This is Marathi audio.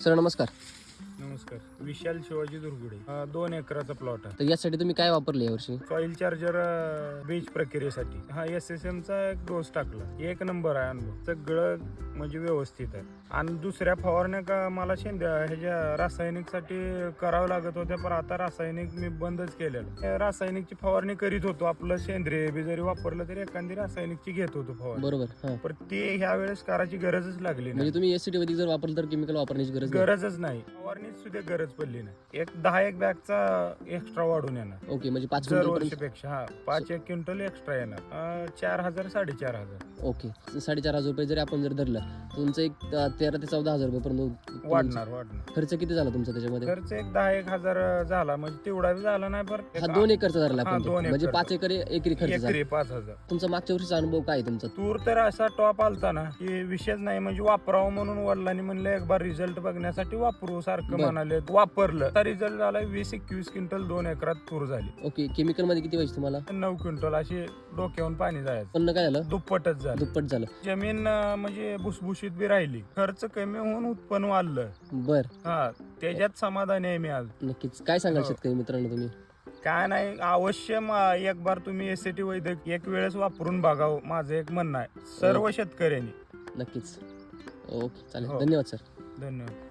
सर नमस्कार. नमस्कार. विशाल शिवाजी दुर्गुडे. 2 एकराचा प्लॉट आहे. तर यासाठी तुम्ही काय वापरले यावर्षी? सॉइल चार्जर बीज प्रक्रियेसाठी SSM चा एक डोस टाकला. एक नंबर आहे अनुभव. सगळं म्हणजे व्यवस्थित आहे. आणि दुसऱ्या फवारण्या का मला ह्याच्या रासायनिकसाठी करावं लागत होत्या, पण आता रासायनिक मी बंदच केलेलं. रासायनिकची फवारणी करीत होतो. आपलं सेंद्रिय बी जरी वापरलं तरी एखादी रासायनिकची घेत होतो फवारणी. बरोबर. पण ते ह्या वेळेस करायची गरजच लागली नाही. म्हणजे तुम्ही एससीटी वैदिक जर वापरलं तर केमिकल वापरण्याची गरजच नाही. फवारणीत सुद्धा गरज पडली नाही. 10 बॅगचा एक्स्ट्रा वाढून येणार. ओके, म्हणजे 5 दर क्विंटल वर्षीपेक्षा 5-1 क्विंटल एक्स्ट्रा येणार. 4,000-4,500. ओके, 4,500 रुपये जरी आपण जर धरलं तुमचं एक 13,000 ते 14,000 रुपये पर्यंत वाढणार. खर्च किती झाला तुमचा त्याच्यामध्ये? खर्च एक 10,000 झाला, म्हणजे तेवढा बी झाला नाही. हा 2 एकरचा धरला आपण तो. 2 एकर. म्हणजे 5 एकर एकरी खर्च झाला. एकरी 5,000. तुमचा मागच्या वर्षीचा अनुभव काय आहे तुमचा? तूर तर असा टॉप आलता ना की विषयच नाही. म्हणजे वापरावं म्हणून वडिलांनी म्हणलं एक बार रिझल्ट बघण्यासाठी वापरू सारखं म्हणाले. वापरलं तर रिझल्ट झाला 20-21 क्विंटल 2 एकरात तूर झाली. ओके, केमिकल मध्ये किती व्हायची तुम्हाला? 9 क्विंटल अशी डोक्यावरून पाणी जायचं. पण काय झालं? दुप्पटच झालं. दुप्पट झालं. जमीन म्हणजे भुसभुशीत बी राहिली. खर्च कमी होऊन उत्पन्न वाढलं. बर, त्याच्यात समाधान आहे मी आज. नक्कीच. काय सांगाल शेतकरी मित्रांनो तुम्ही? काय नाही, अवश्य एक बार तुम्ही SCT वैदिक एक वेळेस वापरून बघावं, माझं एक म्हणणं आहे सर्व शेतकऱ्यांनी. नक्कीच. ओके, चालेल. हो. धन्यवाद सर. धन्यवाद.